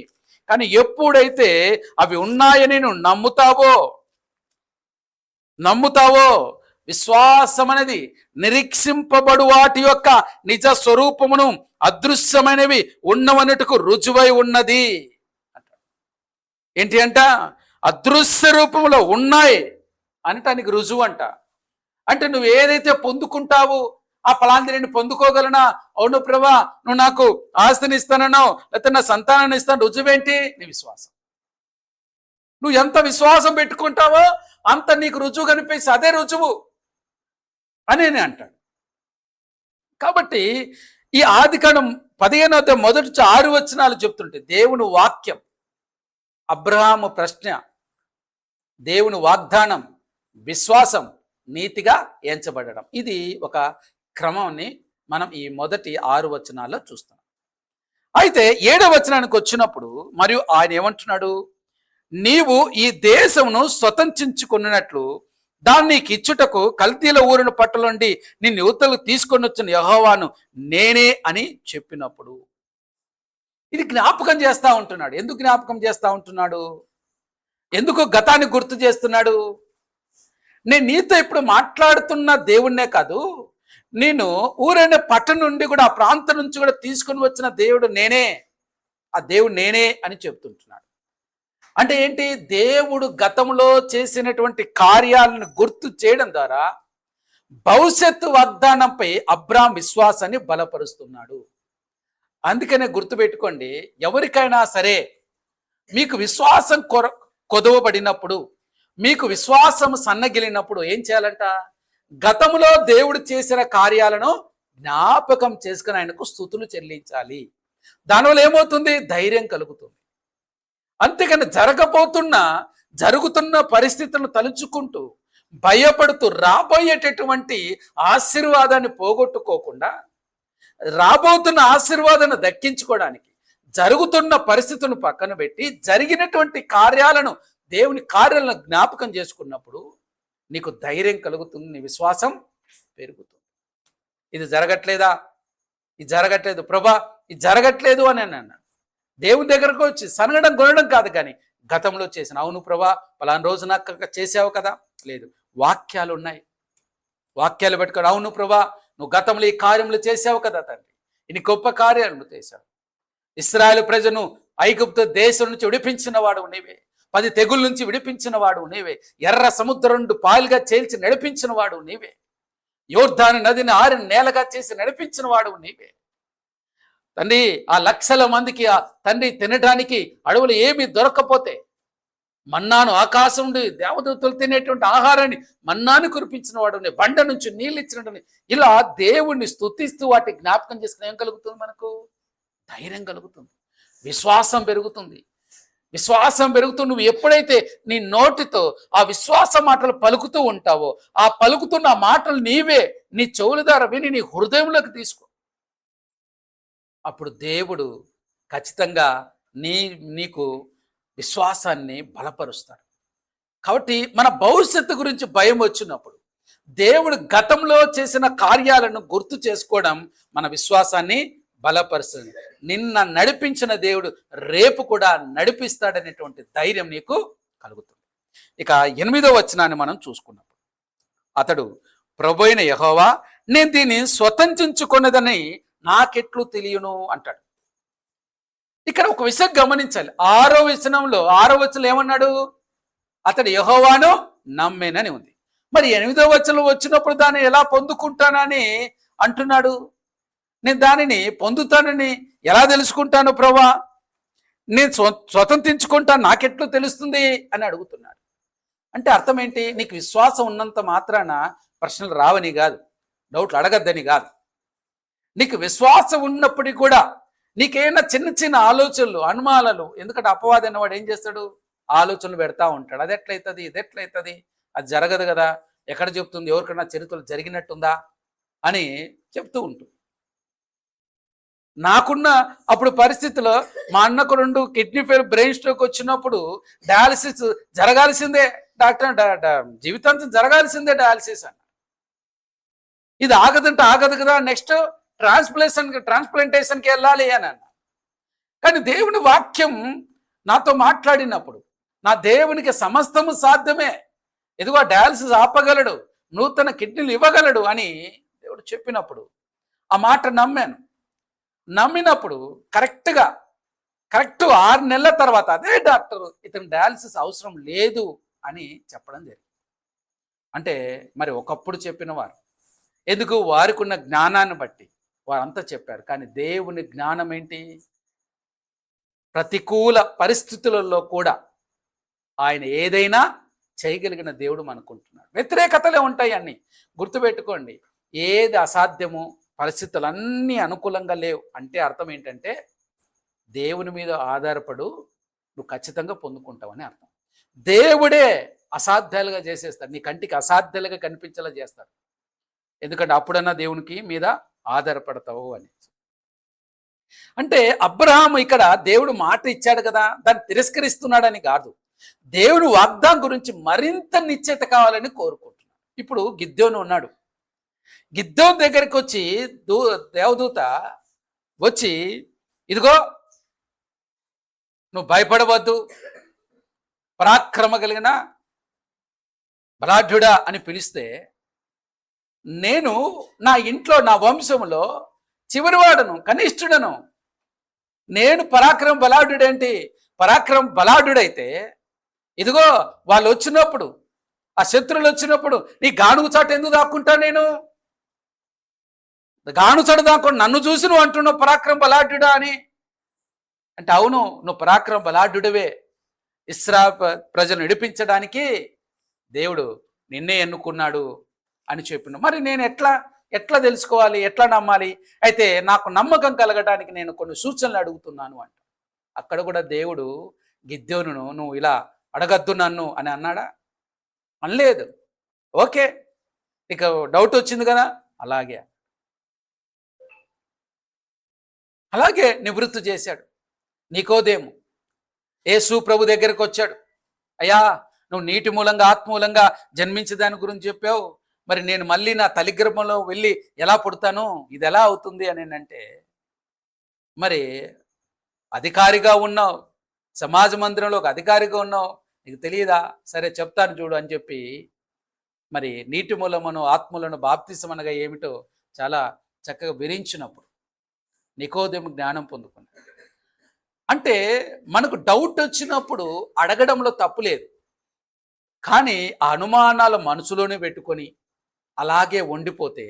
కానీ ఎప్పుడైతే అవి ఉన్నాయని నువ్వు నమ్ముతావో విశ్వాసం అనేది నిరీక్షింపబడు వాటి యొక్క నిజ స్వరూపమును అదృశ్యమైనవి ఉన్నవన్నట్టుకు రుజువై ఉన్నది. ఏంటి అంట? అదృశ్య రూపంలో ఉన్నాయి అనటానికి రుజువు అంట. అంటే నువ్వు ఏదైతే పొందుకుంటావో ఆ ఫలాన్ని నేను పొందుకోగలనా? అవును ప్రభా, నువ్వు నాకు ఆస్తిని ఇస్తానన్నావు, లేకపోతే నా సంతానాన్ని ఇస్తాను. రుజువేంటి? నీ విశ్వాసం. నువ్వు ఎంత విశ్వాసం పెట్టుకుంటావో అంత నీకు రుజువు కనిపిస్తే అదే రుజువు అని అంటాడు. కాబట్టి ఈ ఆదికాండం 15వ అధ్యాయం 1-6 వచనాలు చెప్తుంటే దేవుని వాక్యం, అబ్రహాము ప్రశ్న, దేవుని వాగ్దానం, విశ్వాసం, నీతిగా ఎంచబడడం, ఇది ఒక క్రమాన్ని మనం ఈ మొదటి 6 వచనాల్లో చూస్తాం. అయితే 7వ వచనానికి వచ్చినప్పుడు మరియు ఆయన ఏమంటున్నాడు, నీవు ఈ దేశమును స్వతంత్రించుకున్నట్లు దాన్ని నీకు ఇచ్చుటకు కల్దీల ఊరిన పట్టణ నుండి నిన్ను యువతలకు తీసుకొని వచ్చిన యెహోవాను నేనే అని చెప్పినప్పుడు, ఇది జ్ఞాపకం చేస్తా ఉంటున్నాడు. ఎందుకు జ్ఞాపకం చేస్తా ఉంటున్నాడు? ఎందుకు గతాన్ని గుర్తు చేస్తున్నాడు? నేను నీతో ఇప్పుడు మాట్లాడుతున్న దేవుణ్ణే కాదు, నేను ఊరైన పట్టణం నుండి కూడా ఆ ప్రాంతం నుంచి కూడా తీసుకుని వచ్చిన దేవుడు నేనే, ఆ దేవుడు నేనే అని చెప్తుంటున్నాడు. అంటే ఏంటి? దేవుడు గతంలో చేసినటువంటి కార్యాలను గుర్తు చేయడం ద్వారా భవిష్యత్తు వాగ్దానంపై అబ్రాహాం విశ్వాసాన్ని బలపరుస్తున్నాడు. అందుకనే గుర్తుపెట్టుకోండి, ఎవరికైనా సరే మీకు విశ్వాసం కొదవబడినప్పుడు, మీకు విశ్వాసం సన్నగిలినప్పుడు ఏం చేయాలంట? గతంలో దేవుడు చేసిన కార్యాలను జ్ఞాపకం చేసుకుని ఆయనకు స్తుతులు చెల్లించాలి. దానివల్ల ఏమవుతుంది? ధైర్యం కలుగుతుంది. అంతేకాని జరుగుతున్న పరిస్థితులను తలుచుకుంటూ భయపడుతూ రాబోయేటటువంటి ఆశీర్వాదాన్ని పోగొట్టుకోకుండా, రాబోతున్న ఆశీర్వాదాన్ని దక్కించుకోవడానికి జరుగుతున్న పరిస్థితులను పక్కన పెట్టి జరిగినటువంటి కార్యాలను, దేవుని కార్యాలను జ్ఞాపకం చేసుకున్నప్పుడు నీకు ధైర్యం కలుగుతుంది, నీ విశ్వాసం పెరుగుతుంది. ఇది జరగట్లేదా? ఇది జరగట్లేదు ప్రభా, ఇది జరగట్లేదు అని అన్నాడు. దేవుని దగ్గరకు వచ్చి సనగడం కొనడం కాదు, కానీ గతంలో చేసిన, అవును ప్రభా పలానా రోజు నాకు చేసావు కదా, లేదు వాక్యాలు ఉన్నాయి, వాక్యాలు పెట్టుకోడు. అవును ప్రభా నువ్వు గతంలో ఈ కార్యములు చేసావు కదా తండ్రి, ఇన్ని గొప్ప కార్యాలు చేశావు. ఇశ్రాయేలు ప్రజను ఐగుప్తు దేశం నుంచి విడిపించిన వాడు నీవే, 10 తెగుల నుంచి విడిపించిన వాడు నీవే, ఎర్ర సముద్రం 2 పాయలుగా చేల్చి నడిపించిన వాడు నీవే, యోర్దాను నదిని 6 నేలగా చేసి నడిపించిన వాడు నీవే తండ్రి. ఆ లక్షల మందికి ఆ తండ్రి తినడానికి అడవులు ఏమీ దొరక్కపోతే మన్నాను ఆకాశం నుండి దేవదూతలు తినేటువంటి ఆహారాన్ని మన్నాను కురిపించిన వాడు, బండ నుంచి నీళ్ళు ఇచ్చినట్టు, ఇలా దేవుణ్ణి స్తుతిస్తూ వాటి జ్ఞాపకం చేసుకుని ఏం కలుగుతుంది? మనకు ధైర్యం కలుగుతుంది, విశ్వాసం పెరుగుతుంది. విశ్వాసం పెరుగుతూ నువ్వు ఎప్పుడైతే నీ నోటితో ఆ విశ్వాస మాటలు పలుకుతూ ఉంటావో, ఆ పలుకుతున్న మాటలు నీవే నీ చెవుల ద్వారా విని నీ హృదయంలోకి తీసుకో, అప్పుడు దేవుడు ఖచ్చితంగా నీకు విశ్వాసాన్ని బలపరుస్తాడు. కాబట్టి మన భవిష్యత్తు గురించి భయం వచ్చినప్పుడు దేవుడు గతంలో చేసిన కార్యాలను గుర్తు చేసుకోవడం మన విశ్వాసాన్ని బలపరుస్తుంది. నిన్న నడిపించిన దేవుడు రేపు కూడా నడిపిస్తాడనేటువంటి ధైర్యం నీకు కలుగుతుంది. ఇక 8వ వచనాన్ని మనం చూసుకున్నప్పుడు, అతడు ప్రభువైన యెహోవా నేను దీన్ని స్వతంత్రించుకున్నదని నాకెట్లు తెలియను అంటాడు. ఇక్కడ ఒక విషయం గమనించాలి. 6వ వచనంలో ఏమన్నాడు? అతడు యెహోవాను నమ్మేనని ఉంది. మరి 8వ వచనం వచ్చినప్పుడు దాన్ని ఎలా పొందుకుంటానని అంటున్నాడు. నేను దానిని పొందుతానని ఎలా తెలుసుకుంటాను ప్రభా? నేను స్వతంత్రించుకుంటాను నాకెట్లు తెలుస్తుంది అని అడుగుతున్నాడు. అంటే అర్థం ఏంటి? నీకు విశ్వాసం ఉన్నంత మాత్రాన ప్రశ్నలు రావని కాదు, డౌట్లు అడగద్దని కాదు. నీకు విశ్వాసం ఉన్నప్పటికీ కూడా నీకేమైనా చిన్న చిన్న ఆలోచనలు, అనుమానాలు, ఎందుకంటే అపవాది అన్నవాడు ఏం చేస్తాడు? ఆలోచనలు పెడతా ఉంటాడు. అది ఎట్లయితుంది, ఇది ఎట్లయితుంది, అది జరగదు కదా, ఎక్కడ చెప్తుంది, ఎవరికైనా చరిత్రలు జరిగినట్టుందా అని చెప్తూ ఉంటుంది. నాకున్న అప్పుడు పరిస్థితిలో మా అన్నకు 2 కిడ్నీ ఫెయిల్, బ్రెయిన్ స్ట్రోక్ వచ్చినప్పుడు డయాలసిస్ జరగాల్సిందే, డాక్టర్ జీవితాంతం జరగాల్సిందే డయాలసిస్ అన్న. ఇది ఆగదంటే ఆగదు కదా, నెక్స్ట్ ట్రాన్స్ప్లాంటేషన్కి వెళ్ళాలి అని అన్న. కానీ దేవుని వాక్యం నాతో మాట్లాడినప్పుడు నా దేవునికి సమస్తము సాధ్యమే, ఎదుగో డయాలసిస్ ఆపగలడు, నూతన కిడ్నీలు ఇవ్వగలడు అని దేవుడు చెప్పినప్పుడు ఆ మాట నమ్మాను. నమ్మినప్పుడు కరెక్ట్ 6 నెలల తర్వాత అదే డాక్టర్ ఇతను డయాలసిస్ అవసరం లేదు అని చెప్పడం జరిగింది. అంటే మరి ఒకప్పుడు చెప్పిన వారు ఎందుకు? వారికి ఉన్న జ్ఞానాన్ని బట్టి వారంతా చెప్పారు. కానీ దేవుని జ్ఞానం ఏంటి? ప్రతికూల పరిస్థితులలో కూడా ఆయన ఏదైనా చేయగలిగిన దేవుడు అనుకుంటున్నాడు. వ్యతిరేకతలే ఉంటాయి అన్నీ, గుర్తుపెట్టుకోండి. ఏది అసాధ్యమో, పరిస్థితులన్నీ అనుకూలంగా లేవు అంటే అర్థం ఏంటంటే దేవుని మీద ఆధారపడు, నువ్వు ఖచ్చితంగా పొందుకుంటావని అర్థం. దేవుడే అసాధ్యాలుగా చేసేస్తాడు, నీ కంటికి అసాధ్యాలుగా కనిపించేలా చేస్తాడు. ఎందుకంటే అప్పుడన్నా దేవునికి మీద ఆధారపడతావు అని. అంటే అబ్రహాము ఇక్కడ దేవుడు మాట ఇచ్చాడు కదా, దాన్ని తిరస్కరిస్తున్నాడని కాదు, దేవుడు వాగ్దానం గురించి మరింత నిశ్చయత కావాలని కోరుకుంటున్నాడు. ఇప్పుడు గిద్యోను ఉన్నాడు. గిద్యోను దగ్గరికి వచ్చి దేవదూత వచ్చి, ఇదిగో నువ్వు భయపడవద్దు, పరాక్రమ కలిగిన బలాఢ్యుడా అని పిలిస్తే, నేను నా ఇంట్లో నా వంశంలో చివరివాడను, కనిష్ఠుడను, నేను పరాక్రమ బలాఢ్యుడేంటి? పరాక్రమ బలాఢ్యుడైతే ఇదిగో వాళ్ళు వచ్చినప్పుడు, ఆ శత్రువులు వచ్చినప్పుడు నీ గానుగు చాటు ఎందుకు దాక్కుంటా? నేను గాను చాటు దాక్కుండా నన్ను చూసి నువ్వు అంటున్నావు పరాక్రమ బలాఢ్యుడా అని. అంటే అవును, నువ్వు పరాక్రమ బలాఢ్యుడివే, ఇస్రా ప్రజలు నడిపించడానికి దేవుడు నిన్నే ఎన్నుకున్నాడు అని చెప్పిన. మరి నేను ఎట్లా తెలుసుకోవాలి, ఎట్లా నమ్మాలి? అయితే నాకు నమ్మకం కలగడానికి నేను కొన్ని సూచనలు అడుగుతున్నాను అంట. అక్కడ కూడా దేవుడు గిద్యోనును నువ్వు ఇలా అడగద్దు నన్ను అని అన్నాడా? అనలేదు. ఓకే, ఇక డౌట్ వచ్చింది కదా, అలాగే నివృత్తి చేశాడు. నికోదేము యేసు ప్రభు దగ్గరికి వచ్చాడు. అయ్యా, నువ్వు నీటి మూలంగా ఆత్మూలంగా జన్మించే దాని గురించి చెప్పావు, మరి నేను మళ్ళీ నా తల్లి గర్భంలో వెళ్ళి ఎలా పుడతాను, ఇది ఎలా అవుతుంది అని అంటే, మరి అధికారిగా ఉన్నావు, సమాజ మందిరంలో ఒక అధికారిగా ఉన్నావు, నీకు తెలియదా? సరే చెప్తాను చూడు అని చెప్పి, మరి నీటి మూలమును ఆత్మలను బాప్తిసం అనగా ఏమిటో చాలా చక్కగా వివరించినప్పుడు నికోదేము జ్ఞానం పొందుకున్నాడు. అంటే మనకు డౌట్ వచ్చినప్పుడు అడగడంలో తప్పు లేదు, కానీ ఆ అనుమానాల మనసులోనే పెట్టుకొని అలాగే వండిపోతే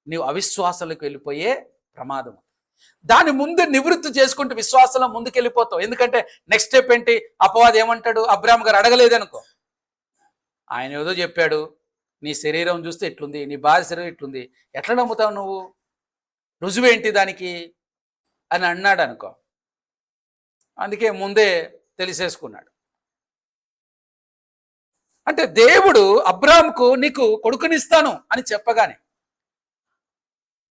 నీవు అవిశ్వాసాలకు వెళ్ళిపోయే ప్రమాదం. దాని ముందు నివృత్తి చేసుకుంటూ విశ్వాసంలో ముందుకు వెళ్ళిపోతావు. ఎందుకంటే నెక్స్ట్ స్టెప్ ఏంటి? అపవాది ఏమంటాడు? అబ్రాహాము గారు అడగలేదనుకో, ఆయన ఏదో చెప్పాడు, నీ శరీరం చూస్తే ఇట్లుంది, నీ భార్య శరీరం ఇట్లుంది, ఎట్లా నమ్ముతావు నువ్వు, రుజువేంటి దానికి అని అన్నాడు అనుకో. అందుకే ముందే తెలిసేసుకున్నాడు. అంటే దేవుడు అబ్రాహాముకు నీకు కొడుకునిస్తాను అని చెప్పగానే,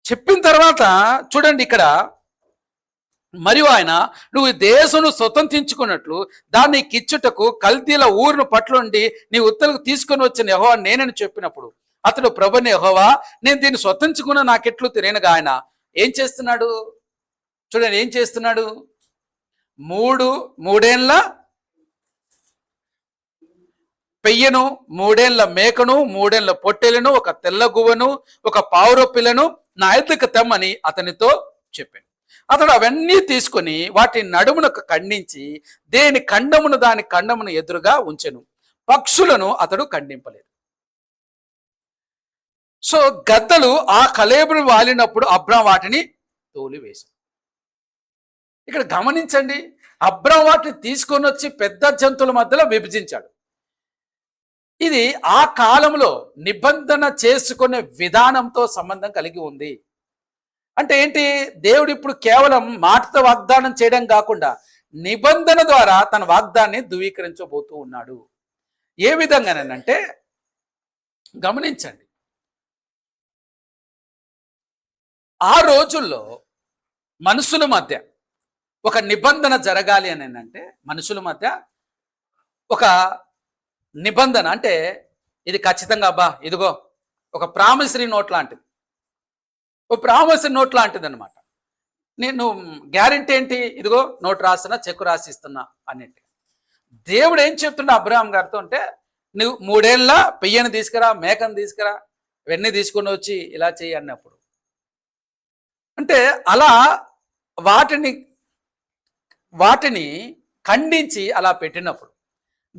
చెప్పిన తర్వాత చూడండి ఇక్కడ, మరియు ఆయన నువ్వు దేశమును స్వతంత్రించుకున్నట్లు దాన్ని కిచ్చుటకు కల్దీల ఊరును పట్లుండి నీ ఉత్తరకు తీసుకొని వచ్చిన యెహోవా నేనని చెప్పినప్పుడు అతడు ప్రభుని యెహోవా నేను దీన్ని స్వతంత్రించుకున్న నాకెట్లు తెలియనుగా. ఆయన ఏం చేస్తున్నాడు చూడండి, ఏం చేస్తున్నాడు? మూడేళ్ల పెయ్యను, 3 ఏళ్ల మేకను, 3 ఏళ్ల పొట్టెలను, ఒక తెల్ల గువ్వను, ఒక పావురొప్పిలను నా ఎద్దుకు తెమ్మని అతనితో చెప్పాను. అతడు అవన్నీ తీసుకొని వాటి నడుమునకు ఖండించి దేని ఖండమును దాని ఖండమును ఎదురుగా ఉంచెను. పక్షులను అతడు ఖండింపలేదు. సో గద్దలు ఆ కలేబును వాలినప్పుడు అబ్రాం వాటిని తోలివేశాడు. ఇక్కడ గమనించండి, అబ్రాం వాటిని తీసుకొని వచ్చి పెద్ద జంతువుల మధ్యలో విభజించాడు. ఇది ఆ కాలంలో నిబంధన చేసుకునే విధానంతో సంబంధం కలిగి ఉంది. అంటే ఏంటి? దేవుడు ఇప్పుడు కేవలం మాటతో వాగ్దానం చేయడం కాకుండా నిబంధన ద్వారా తన వాగ్దాన్ని ధృవీకరించబోతూ ఉన్నాడు. ఏ విధంగానంటే గమనించండి, ఆ రోజుల్లో మనుషుల మధ్య ఒక నిబంధన జరగాలి అని అంటే, మనుషుల మధ్య ఒక నిబంధన అంటే ఇది ఖచ్చితంగా అబ్బా ఇదిగో ఒక ప్రామిసరీ నోట్ లాంటిది, ఒక ప్రామిసరీ నోట్ లాంటిది అనమాట. నేను గ్యారెంటీ ఏంటి? ఇదిగో నోట్ రాస్తున్నా, చెక్కు రాసిస్తున్నా అన్నింటి. దేవుడు ఏం చెప్తున్నా అబ్రహాం గారితో అంటే, నువ్వు 3 ఏళ్ళ పెయ్యను తీసుకురా, మేకను తీసుకురా, ఇవన్నీ తీసుకొని వచ్చి ఇలా చేయి అన్నప్పుడు, అంటే అలా వాటిని ఖండించి అలా పెట్టినప్పుడు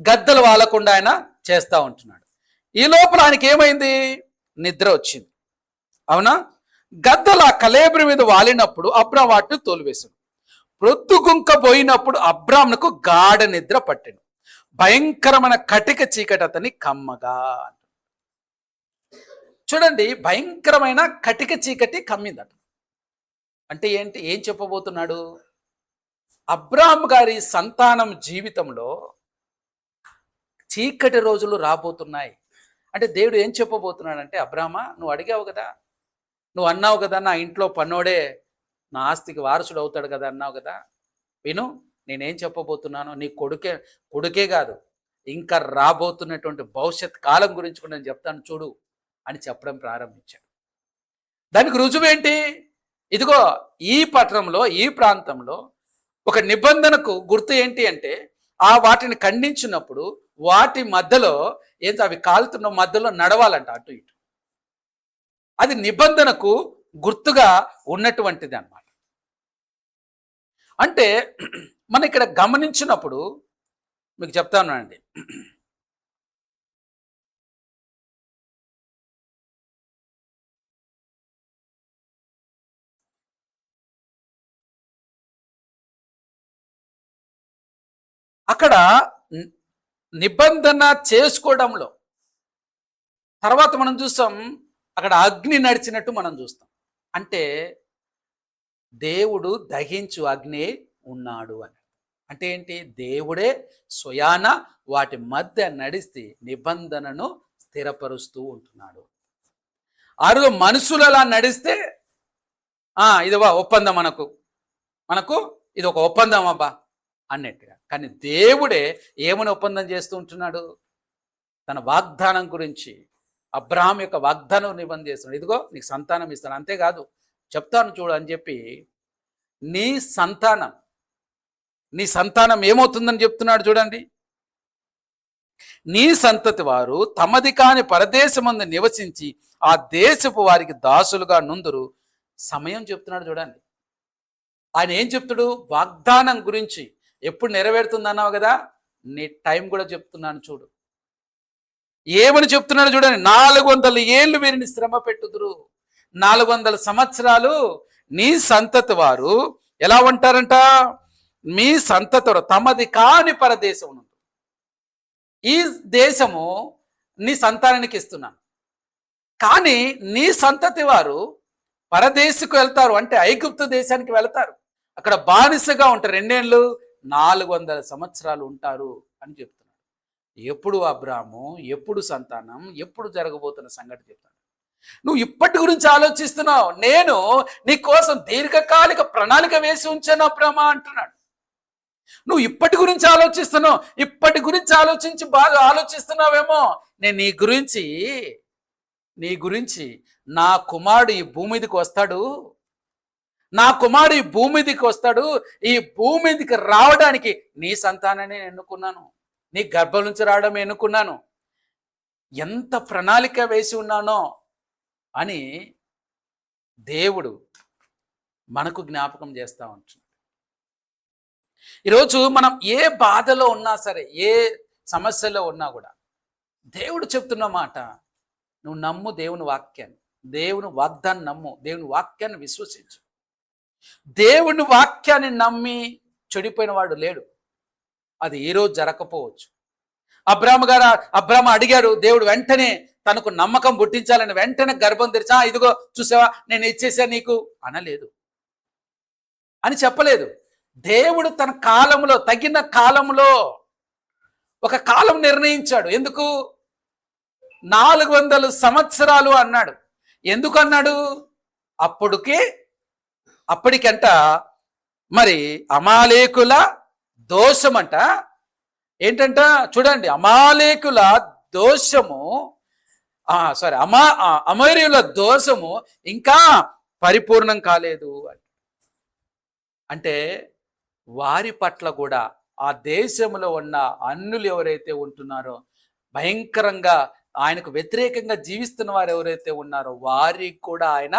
గద్దలు వాలకుండా ఆయన చేస్తూ ఉంటున్నాడు. ఈ లోపల ఆయనకి ఏమైంది? నిద్ర వచ్చింది. అవునా? గద్దలు ఆ కలేబరి మీద వాలినప్పుడు అబ్రాం వాటిని తోలివేశాడు. ప్రొద్దుగుంకపోయినప్పుడు అబ్రాంకు గాఢ నిద్ర పట్టింది. భయంకరమైన కటిక చీకటి అతన్ని కమ్మగా. చూడండి, భయంకరమైన కటిక చీకటి కమ్మిందట. అంటే ఏంటి? ఏం చెప్పబోతున్నాడు? అబ్రాం గారి సంతానం జీవితంలో చీకటి రోజులు రాబోతున్నాయి. అంటే దేవుడు ఏం చెప్పబోతున్నాడంటే, అబ్రామా నువ్వు అడిగావు కదా, నువ్వు అన్నావు కదా, నా ఇంట్లో పన్నోడే నా ఆస్తికి వారసుడు అవుతాడు కదా అన్నావు కదా, విను నేనేం చెప్పబోతున్నాను. నీ కొడుకే కాదు, ఇంకా రాబోతున్నటువంటి భవిష్యత్ కాలం గురించి కూడా నేను చెప్తాను చూడు అని చెప్పడం ప్రారంభించాడు. దానికి రుజువేంటి? ఇదిగో ఈ పట్టణంలో, ఈ ప్రాంతంలో ఒక నిబంధనకు గుర్తు ఏంటి అంటే, వాటిని ఖండించినప్పుడు వాటి మధ్యలో ఏంటి, అవి కాలుతున్న మధ్యలో నడవాలంట అటు ఇటు. అది నిబంధనకు గుర్తుగా ఉన్నటువంటిది అన్నమాట. అంటే మనం ఇక్కడ గమనించినప్పుడు మీకు చెప్తాను అండి. అక్కడ నిబంధన చేసుకోవడంలో తర్వాత మనం చూస్తాం, అక్కడ అగ్ని నడిచినట్టు మనం చూస్తాం. అంటే దేవుడు దహించు అగ్ని ఉన్నాడు అని. అంటే ఏంటి? దేవుడే స్వయాన వాటి మధ్య నడిస్తే నిబంధనను స్థిరపరుస్తూ ఉంటున్నాడు. ఆరు మనుషులు అలా నడిస్తే ఇదివా ఒప్పందం, మనకు ఇది ఒక ఒప్పందం అబ్బా అన్నట్టుగా. కానీ దేవుడే ఏమని ఒప్పందం చేస్తూ ఉంటున్నాడు? తన వాగ్దానం గురించి, అబ్రహాం యొక్క వాగ్దానం నిబంధన చేస్తున్నాడు. ఇదిగో నీకు సంతానం ఇస్తాను, అంతేకాదు చెప్తాను చూడు అని చెప్పి నీ సంతానం ఏమవుతుందని చెప్తున్నాడు చూడండి. నీ సంతతి వారు తమది కాని పరదేశమందు నివసించి ఆ దేశపు వారికి దాసులుగా నుందురు. సమయం చెప్తున్నాడు చూడండి. ఆయన ఏం చెప్తాడు? వాగ్దానం గురించి ఎప్పుడు నెరవేరుతుంది అన్నావు కదా, నీ టైం కూడా చెప్తున్నాను చూడు. ఏమని చెప్తున్నాడు చూడండి. 400 ఏళ్ళు వీరిని శ్రమ పెట్టుదురు. 400 సంవత్సరాలు నీ సంతతి వారు ఎలా ఉంటారంట? మీ సంతతి తమది కాని పరదేశం, ఈ దేశము నీ సంతానానికి ఇస్తున్నాను, కానీ నీ సంతతి వారు పరదేశకు వెళ్తారు, అంటే ఐగుప్తు దేశానికి వెళ్తారు. అక్కడ బానిసగా ఉంటారు. 2 ఏళ్ళు 400 సంవత్సరాలు ఉంటారు అని చెప్తున్నాడు. ఎప్పుడు అబ్రాము, ఎప్పుడు సంతానం, ఎప్పుడు జరగబోతున్న సంగతి చెప్తాను. నువ్వు ఇప్పటి గురించి ఆలోచిస్తున్నావు, నేను నీ కోసం దీర్ఘకాలిక ప్రణాళిక వేసి ఉంచాను అబ్రామా అంటున్నాడు. నువ్వు ఇప్పటి గురించి ఆలోచిస్తున్నావు, ఇప్పటి గురించి ఆలోచించి బాగా ఆలోచిస్తున్నావేమో. నేను నీ గురించి నా కుమారుడు ఈ భూమి మీదకి వస్తాడు, ఈ భూమి మీదకి రావడానికి నీ సంతానాన్ని ఎన్నుకున్నాను, నీ గర్భం నుంచి రావడం ఎన్నుకున్నాను, ఎంత ప్రణాళిక వేసి ఉన్నానో అని దేవుడు మనకు జ్ఞాపకం చేస్తూ ఉంటున్నాడు. ఈరోజు మనం ఏ బాధలో ఉన్నా సరే, ఏ సమస్యలో ఉన్నా కూడా దేవుడు చెప్తున్న మాట, నువ్వు నమ్ము దేవుని వాక్యాన్ని, దేవుని వాగ్దాన్ని నమ్ము, దేవుని వాక్యాన్ని విశ్వసించు. దేవుని వాక్యాన్ని నమ్మి చెడిపోయిన వాడు లేడు. అది ఈరోజు జరగకపోవచ్చు. అబ్రాము అడిగాడు, దేవుడు వెంటనే తనకు నమ్మకం పుట్టించాలని వెంటనే గర్భం తెరిచా, ఇదిగో చూసావా నేను ఇచ్చేసా నీకు అనలేదు, అని చెప్పలేదు. దేవుడు తన కాలంలో, తగిన కాలంలో ఒక కాలం నిర్ణయించాడు. ఎందుకు 400 సంవత్సరాలు అన్నాడు. ఎందుకు అన్నాడు? అప్పటికంట మరి అమాలేకుల దోషమంట. ఏంటంట చూడండి, అమాలేకుల దోషము అమోరీయుల దోషము ఇంకా పరిపూర్ణం కాలేదు అంటే వారి పట్ల కూడా, ఆ దేశంలో ఉన్న అన్యులు ఎవరైతే ఉంటున్నారో, భయంకరంగా ఆయనకు వ్యతిరేకంగా జీవిస్తున్న వారు ఎవరైతే ఉన్నారో వారికి కూడా ఆయన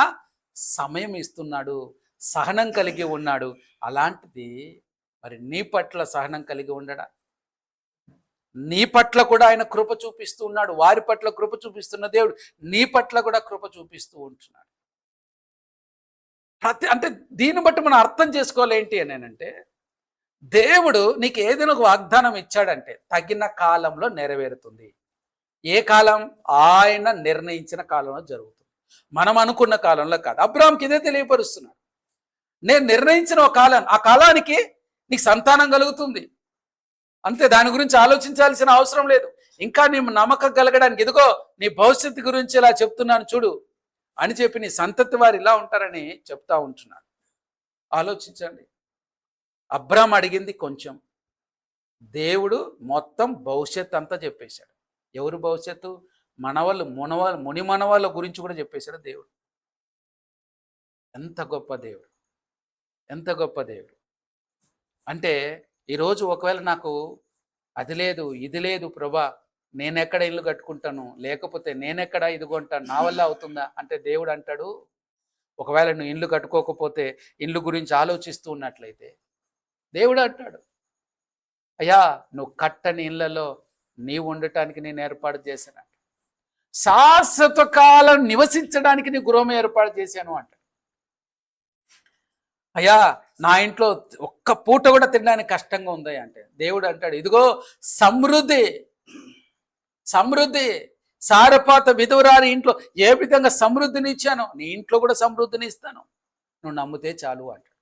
సమయం ఇస్తున్నాడు, సహనం కలిగి ఉన్నాడు. అలాంటిది మరి నీ పట్ల సహనం కలిగి ఉండడా? నీ పట్ల కూడా ఆయన కృప చూపిస్తూ ఉన్నాడు. వారి పట్ల కృప చూపిస్తున్న దేవుడు నీ పట్ల కూడా కృప చూపిస్తూ ఉంటున్నాడు. అంటే దీన్ని బట్టి మనం అర్థం చేసుకోవాలి ఏంటి అని అంటే, దేవుడు నీకు ఏదైనా ఒక వాగ్దానం ఇచ్చాడంటే తగిన కాలంలో నెరవేరుతుంది. ఏ కాలం? ఆయన నిర్ణయించిన కాలంలో జరుగుతుంది, మనం అనుకున్న కాలంలో కాదు. అబ్రాహాంకి ఇదే తెలియపరుస్తున్నాడు. నేను నిర్ణయించిన ఒక కాలం, ఆ కాలానికి నీకు సంతానం కలుగుతుంది అంతే. దాని గురించి ఆలోచించాల్సిన అవసరం లేదు. ఇంకా నీ నమ్మకం కలగడానికి, ఇదిగో నీ భవిష్యత్తు గురించి ఇలా చెప్తున్నాను చూడు అని చెప్పి నీ సంతతి వారు ఇలా ఉంటారని చెప్తా ఉంటున్నాడు. ఆలోచించండి. అబ్రాం అడిగింది కొంచెం, దేవుడు మొత్తం భవిష్యత్ అంతా చెప్పేశాడు. ఎవరు భవిష్యత్తు? మనవాళ్ళు ముని మనవాళ్ళ గురించి కూడా చెప్పేశాడు దేవుడు. ఎంత గొప్ప దేవుడు, ఎంత గొప్ప దేవుడు. అంటే ఈరోజు ఒకవేళ నాకు అది లేదు ఇది లేదు ప్రభా, నేనెక్కడ ఇల్లు కట్టుకుంటాను, లేకపోతే నేనెక్కడ ఇది కొంటాను, నా వల్ల అవుతుందా అంటే దేవుడు అంటాడు, ఒకవేళ నువ్వు ఇల్లు కట్టుకోకపోతే ఇల్లు గురించి ఆలోచిస్తూ ఉన్నట్లయితే దేవుడు అంటాడు, అయ్యా నువ్వు కట్టని ఇళ్లలో నీవు ఉండటానికి నేను ఏర్పాటు చేశాను, శాశ్వత కాలం నివసించడానికి నీ గృహం ఏర్పాటు చేశాను అంటాడు. అయ్యా నా ఇంట్లో ఒక్క పూట కూడా తినడానికి కష్టంగా ఉంది అంటే దేవుడు అంటాడు, ఇదిగో సమృద్ధి సమృద్ధి, సారపాత విధవరాలి ఇంట్లో ఏ విధంగా సమృద్ధిని ఇచ్చానో నీ ఇంట్లో కూడా సమృద్ధిని ఇస్తాను, నువ్వు నమ్మితే చాలు అంటాడు.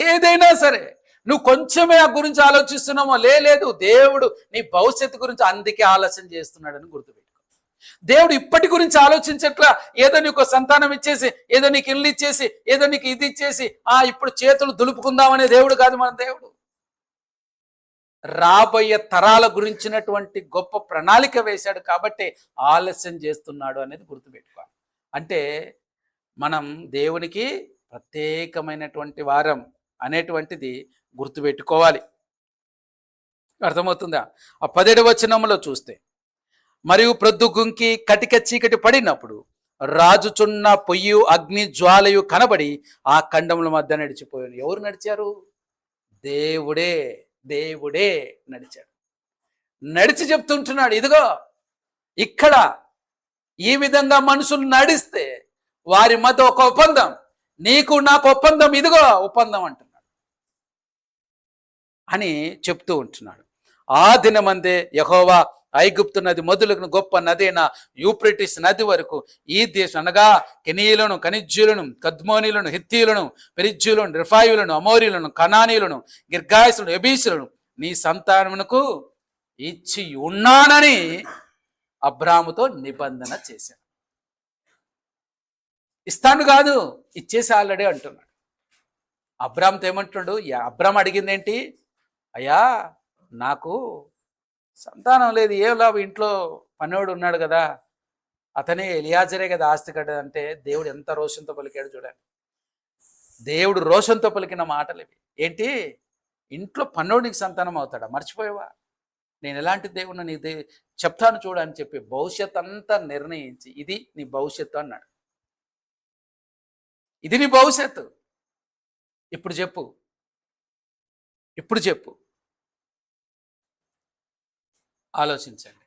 ఏదైనా సరే నువ్వు కొంచెమే ఆ గురించి ఆలోచిస్తున్నామో, లేదు దేవుడు నీ భవిష్యత్తు గురించి అందుకే ఆలస్యం చేస్తున్నాడని గుర్తుపెట్టుకో. దేవుడు ఇప్పటి గురించి ఆలోచించట్లా, ఏదో నీకు సంతానం ఇచ్చేసి, ఏదో నీకు ఇల్లు ఇచ్చేసి, ఏదో నీకు ఇది ఇచ్చేసి ఇప్పుడు చేతులు దులుపుకుందామనే దేవుడు కాదు మన దేవుడు. రాబోయే తరాల గురించినటువంటి గొప్ప ప్రణాళిక వేశాడు కాబట్టి ఆలస్యం చేస్తున్నాడు అనేది గుర్తుపెట్టుకోవాలి. అంటే మనం దేవునికి ప్రత్యేకమైనటువంటి వారం అనేటువంటిది గుర్తుపెట్టుకోవాలి. అర్థమవుతుందా? ఆ 17వ వచనంలో చూస్తే, మరియు ప్రొద్దుగుంకి కటిక చీకటి పడినప్పుడు రాజుచున్న పొయ్యి అగ్ని జ్వాలయు కనబడి ఆ ఖండముల మధ్య నడిచిపోయాను. ఎవరు నడిచారు? దేవుడే, దేవుడే నడిచాడు. నడిచి చెప్తుంటున్నాడు, ఇదిగో ఇక్కడ ఈ విధంగా మనుషులు నడిస్తే వారి మధ్య ఒక ఒప్పందం, నీకు నాకు ఒప్పందం, ఇదిగో ఒప్పందం అంటున్నాడు అని చెప్తూ ఉంటున్నాడు. ఆ దినమందే యెహోవా ఐగుప్తు నది మొదలుగున గొప్ప నదైన యూఫ్రటీస్ నది వరకు ఈ దేశం అనగా కెనీయులను, కనిజ్యులను, కద్మోనీలను, హిత్తీయులను, పెరిజ్జులను, రిఫాయులను, అమోరీలను, కనానీయులను, గిర్గాయసులను, ఎబీసులను నీ సంతానమునకు ఇచ్చి ఉన్నానని అబ్రాముతో నిబంధన చేశాను. ఇస్తాను కాదు, ఇచ్చేసి ఆల్రెడీ అంటున్నాడు. అబ్రాముతో ఏమంటున్నాడు? అబ్రాము అడిగింది ఏంటి? అయ్యా నాకు సంతానం లేదు, ఏం లాభం, ఇంట్లో పనివాడు ఉన్నాడు కదా, అతనే ఎలియాజరే కదా ఆస్తి కట్ట అంటే దేవుడు ఎంత రోషంతో పలికాడు చూడండి. దేవుడు రోషంతో పలికిన మాటలు ఇవి. ఏంటి? ఇంట్లో పన్నోడికి సంతానం అవుతాడా? మర్చిపోయావా? నేను ఎలాంటి దేవుడిని నీది చెప్తాను చూడు అని చెప్పి భవిష్యత్ అంతా నిర్ణయించి ఇది నీ భవిష్యత్తు అన్నాడు. ఇది నీ భవిష్యత్తు, ఇప్పుడు చెప్పు, ఇప్పుడు చెప్పు. ఆలోచించండి.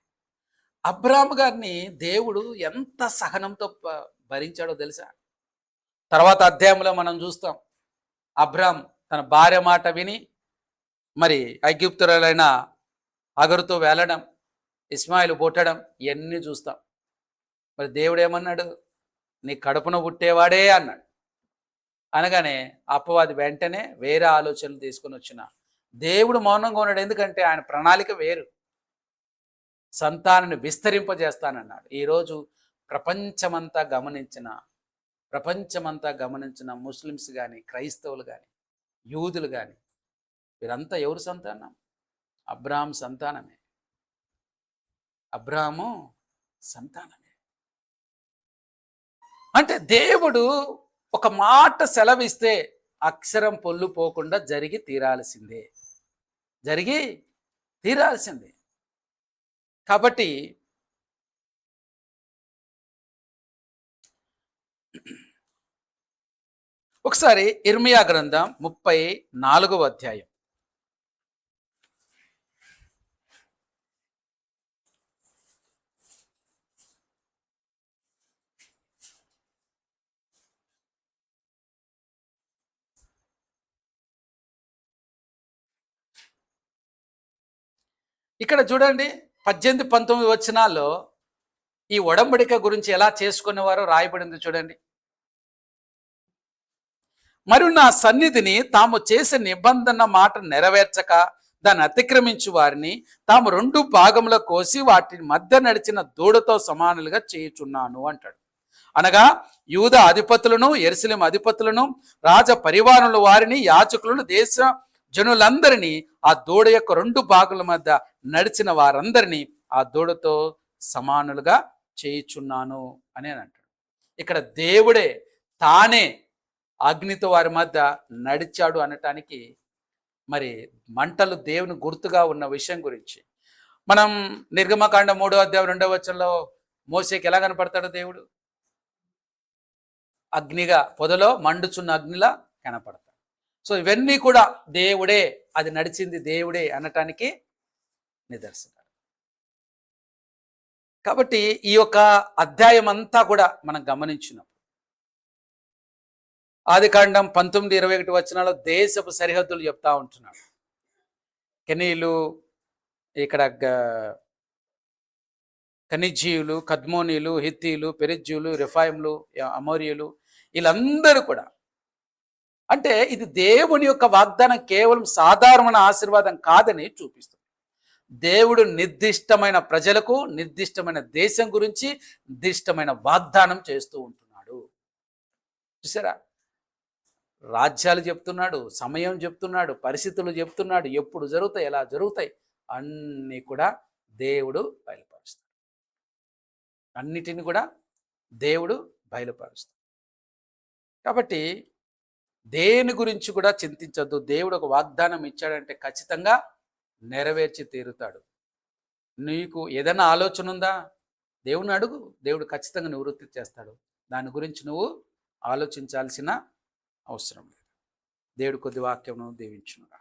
అబ్రాము గారిని దేవుడు ఎంత సహనంతో భరించాడో తెలుసా? తర్వాత అధ్యాయంలో మనం చూస్తాం. అబ్రాం తన భార్య మాట విని మరి ఐగుప్తురాలైన అగరుతో వెళ్ళడం, ఇస్మాయిల్ పుట్టడం, ఇవన్నీ చూస్తాం. మరి దేవుడు ఏమన్నాడు? నీ కడుపున పుట్టేవాడే అన్నాడు. అనగానే అపవాది వెంటనే వేరే ఆలోచనలు తీసుకొని వచ్చిన దేవుడు మౌనంగా ఉన్నాడు. ఎందుకంటే ఆయన ప్రణాళిక వేరు, సంతానాన్ని విస్తరింపజేస్తానన్నాడు. ఈరోజు ప్రపంచమంతా గమనించిన ముస్లిమ్స్ కానీ, క్రైస్తవులు కానీ, యూదులు కానీ, వీరంతా ఎవరు సంతానం? అబ్రాహాము సంతానమే. అబ్రాహాము సంతానమే. అంటే దేవుడు ఒక మాట సెలవిస్తే అక్షరం పొల్లు పోకుండా జరిగి తీరాల్సిందే. కాబట్టి ఒకసారి ఇర్మియా గ్రంథం 34వ అధ్యాయం. ఇక్కడ చూడండి 18, 19 వచనాల్లో ఈ ఒడంబడిక గురించి ఎలా చేసుకునేవారో రాయబడింది చూడండి. మరియు నా సన్నిధిని తాము చేసే నిబంధన మాట నెరవేర్చక దాన్ని అతిక్రమించు వారిని తాము 2 భాగముల కోసి వాటి మధ్య నడిచిన దూడతో సమానులుగా చేయుచున్నాను అంటాడు. అనగా యూద అధిపతులను, యెరూషలేము అధిపతులను, రాజ పరివారముల వారిని, యాజకులను, దేశ జనులందరినీ, ఆ దూడ యొక్క 2 భాగముల మధ్య నడిచిన వారందరినీ ఆ దూడతో సమానులుగా చేయుచున్నాను అని అంటాడు. ఇక్కడ దేవుడే తానే అగ్నితో వారి మధ్య నడిచాడు అనటానికి మరి మంటలు దేవుని గుర్తుగా ఉన్న విషయం గురించి మనం నిర్గమకాండ 3:2 మోసేకి ఎలా కనపడతాడు దేవుడు? అగ్నిగా, పొదలో మండుచున్న అగ్నిలా కనపడతాడు. సో ఇవన్నీ కూడా దేవుడే, అది నడిచింది దేవుడే అనటానికి నిదర్శనం. కాబట్టి ఈ యొక్క అధ్యాయం అంతా కూడా మనం గమనించినప్పుడు ఆదికాండం 19:21 దేశపు సరిహద్దులు చెప్తా ఉంటున్నాడు. కెనీలు, ఇక్కడ కనిజీయులు, కద్మోనీలు, హిత్తీలు, పెరిజ్జీయులు, రెఫాయిములు, అమోరీయులు, వీళ్ళందరూ కూడా, అంటే ఇది దేవుని యొక్క వాగ్దానం కేవలం సాధారణ ఆశీర్వాదం కాదని చూపిస్తుంది. దేవుడు నిర్దిష్టమైన ప్రజలకు, నిర్దిష్టమైన దేశం గురించి నిర్దిష్టమైన వాగ్దానం చేస్తూ ఉంటున్నాడు. చూసారా? రాజ్యాలు చెప్తున్నాడు, సమయం చెప్తున్నాడు, పరిస్థితులు చెప్తున్నాడు, ఎప్పుడు జరుగుతాయి, ఎలా జరుగుతాయి అన్నీ కూడా దేవుడు బయలుపరుస్తాడు. అన్నిటిని కూడా దేవుడు బయలుపరుస్తాడు. కాబట్టి దేని గురించి కూడా చింతించద్దు. దేవుడు ఒక వాగ్దానం ఇచ్చాడంటే ఖచ్చితంగా నెరవేర్చి తీరుతాడు. నీకు ఏదైనా ఆలోచన ఉందా? దేవుని అడుగు, దేవుడు ఖచ్చితంగా నివృత్తి చేస్తాడు. దాని గురించి నువ్వు ఆలోచించాల్సిన అవసరం లేదు. దేవుడు కొద్ది వాక్యమును దీవించునుగా.